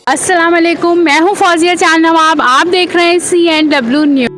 अस्सलाम वालेकुम, मैं हूँ फौजिया चांद नवाब। आप देख रहे हैं CNW न्यूज़।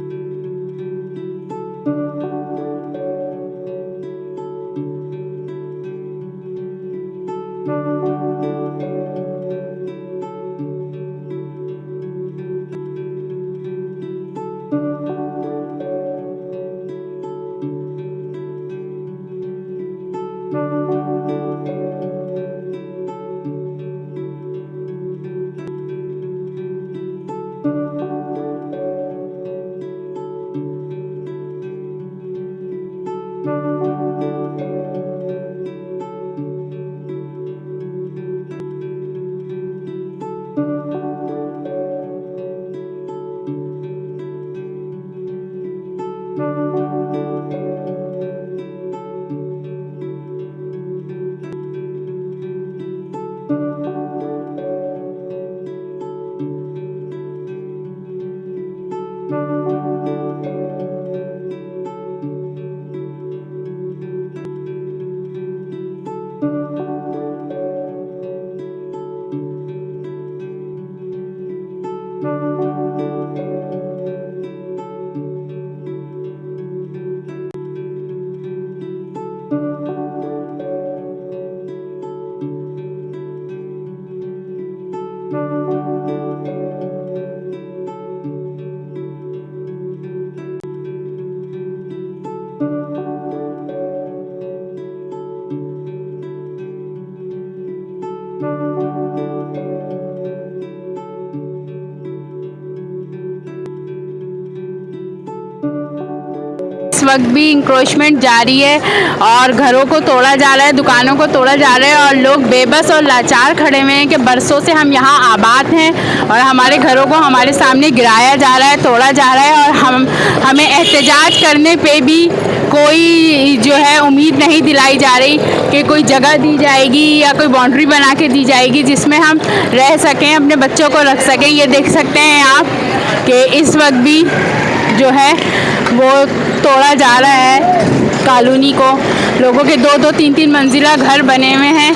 इस वक्त भी इंक्रोचमेंट जारी है और घरों को तोड़ा जा रहा है, दुकानों को तोड़ा जा रहा है और लोग बेबस और लाचार खड़े हुए हैं कि बरसों से हम यहाँ आबाद हैं और हमारे घरों को हमारे सामने गिराया जा रहा है, तोड़ा जा रहा है और हमें एहतजाज करने पे भी कोई जो है उम्मीद नहीं दिलाई जा रही कि कोई जगह दी जाएगी या कोई बाउंड्री बना के दी जाएगी जिसमें हम रह सकें, अपने बच्चों को रख सकें। ये देख सकते हैं आप कि इस वक्त भी जो है वो तोड़ा जा रहा है कॉलोनी को। लोगों के 2-2, 3-3 मंजिला घर बने हुए हैं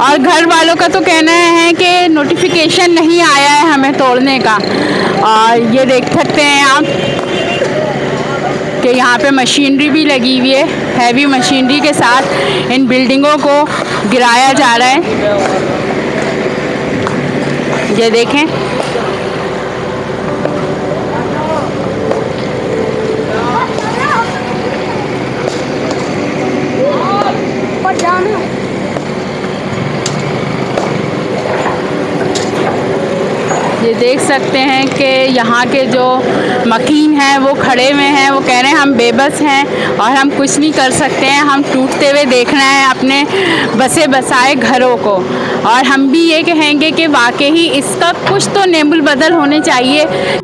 और घर वालों का तो कहना है कि नोटिफिकेशन नहीं आया है हमें तोड़ने का। और ये देख सकते हैं आप कि यहाँ पे मशीनरी भी लगी हुई है, हैवी मशीनरी के साथ इन बिल्डिंगों को गिराया जा रहा है। ये देखें, ये देख सकते हैं कि यहाँ के जो मकीन हैं वो खड़े हुए हैं, वो कह रहे हैं हम बेबस हैं और हम कुछ नहीं कर सकते हैं, हम टूटते हुए देख रहे हैं अपने बसे बसाए घरों को। और हम भी ये कहेंगे कि वाकई इसका कुछ तो नेमुल बदल होने चाहिए।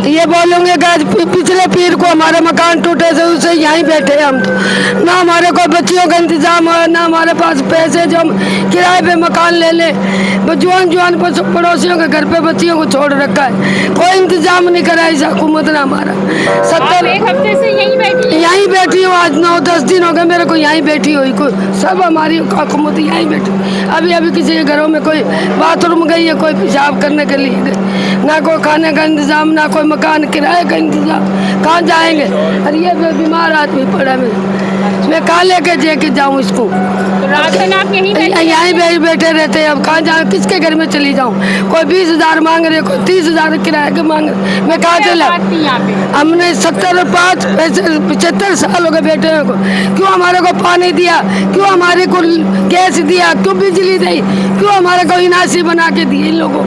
ये बोलूँगे कि पिछले पीर को हमारे मकान टूटे थे, उसे यहीं बैठे हम तो, ना हमारे को बच्चियों का इंतजाम है, ना हमारे पास पैसे जो हम किराए पे मकान ले लें। जवान पड़ोसियों के घर पे बच्चियों को छोड़ रखा है, कोई इंतजाम नहीं करा इस हुकूमत ने हमारा। 70 एक हफ्ते से यहीं बैठी हूँ, आज 9-10 दिन हो गए मेरे को यहीं बैठी हुई। सब हमारी हुकूमत यहीं बैठी। अभी किसी के घरों में कोई बाथरूम गई है, कोई पेशाब करने के लिए गई, ना कोई खाने का इंतजाम, ना कोई मकान किराए का इंतजाम। कहाँ जाएंगे? और ये बीमार आदमी पड़ा मैं कहाँ लेके जाके जाऊँ इसको? तो रात दिन आप यहीं बैठे रहते हैं। अब कहाँ जाऊँ, किसके घर में चली जाऊँ? कोई 20,000 मांग रहे, कोई 30,000 किराए के मांग रहे, मैं कहाँ चला? हमने 75 75 साल हो गए बैठे को। क्यों हमारे को पानी दिया? क्यों हमारे को गैस दिया? क्यों बिजली दी? क्यों हमारे को इनासी बना के दी? इन लोगों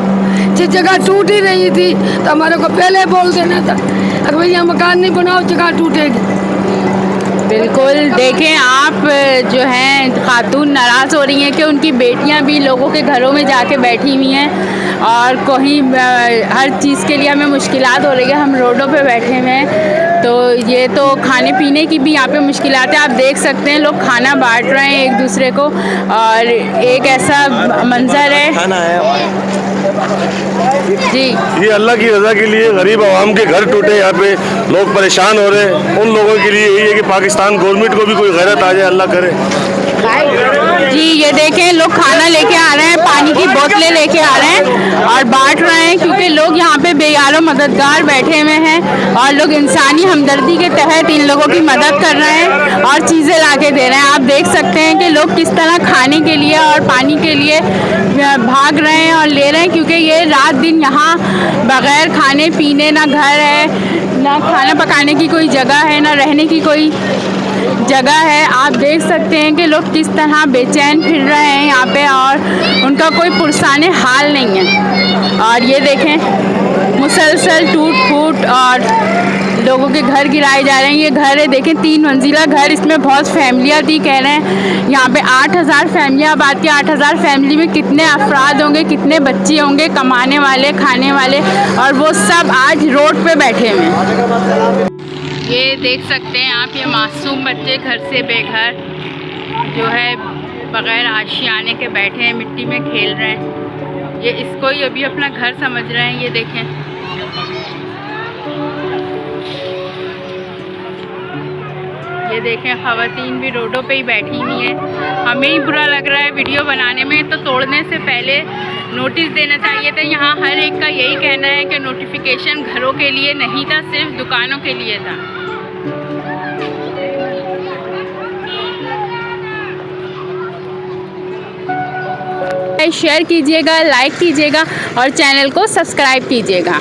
जिस जगह टूट ही रही थी तो हमारे को पहले बोल देना था, अगर भैया मकान नहीं बनाओ जगह टूटेगी। बिल्कुल, देखें आप जो हैं खातून नाराज़ हो रही हैं कि उनकी बेटियां भी लोगों के घरों में जाके बैठी हुई हैं और कहीं हर चीज़ के लिए हमें मुश्किलात हो रही है। हम रोडों पे बैठे हुए हैं, तो ये तो खाने पीने की भी यहाँ पे मुश्किलात है। आप देख सकते हैं लोग खाना बांट रहे हैं एक दूसरे को, और एक ऐसा मंजर है। खाना है जी, ये अल्लाह की रज़ा के लिए गरीब आवाम के घर टूटे, यहाँ पे लोग परेशान हो रहे हैं। उन लोगों के लिए यही है कि पाकिस्तान गवर्नमेंट को भी कोई गैरत आ जाए, अल्लाह करे। जी, ये देखें लोग खाना लेके आ रहे हैं, पानी की बोतलें लेके आ रहे हैं और बांट रहे हैं, क्योंकि लोग यहाँ पे बेयारो मददगार बैठे हुए हैं और लोग इंसानी हमदर्दी के तहत इन लोगों की मदद कर रहे हैं और चीज़ें ला के दे रहे हैं। आप देख सकते हैं कि लोग किस तरह खाने के लिए और पानी के लिए भाग रहे हैं और ले रहे हैं, क्योंकि ये रात दिन यहाँ बग़ैर खाने पीने, ना घर है, ना खाना पकाने की कोई जगह है, ना रहने की कोई जगह है। आप देख सकते हैं कि लोग किस तरह बेचैन फिर रहे हैं यहाँ पे और उनका कोई पुरसाने हाल नहीं है। और ये देखें मुसलसल टूट फूट और लोगों के घर गिराए जा रहे हैं। ये घर है, देखें 3 मंजिला घर, इसमें बहुत फैमिलियाँ थी। कह रहे हैं यहाँ पे 8000 फैमिलियाँ आबाद की। 8000 फैमिली में कितने अफराद होंगे, कितने बच्चे होंगे कमाने वाले, खाने वाले, और वो सब आज रोड पे बैठे हुए हैं। ये देख सकते हैं आप, ये मासूम बच्चे घर से बेघर जो है बग़ैर आशियाने के बैठे हैं, मिट्टी में खेल रहे हैं। ये इसको ही अभी अपना घर समझ रहे हैं। ये देखें, ये देखें ख़वातीन भी रोडों पे ही बैठी हुई हैं। हमें ही बुरा लग रहा है वीडियो बनाने में, तो तोड़ने से पहले नोटिस देना चाहिए था। यहाँ हर एक का यही कहना है कि नोटिफिकेशन घरों के लिए नहीं था, सिर्फ दुकानों के लिए था। शेयर कीजिएगा, लाइक कीजिएगा और चैनल को सब्सक्राइब कीजिएगा।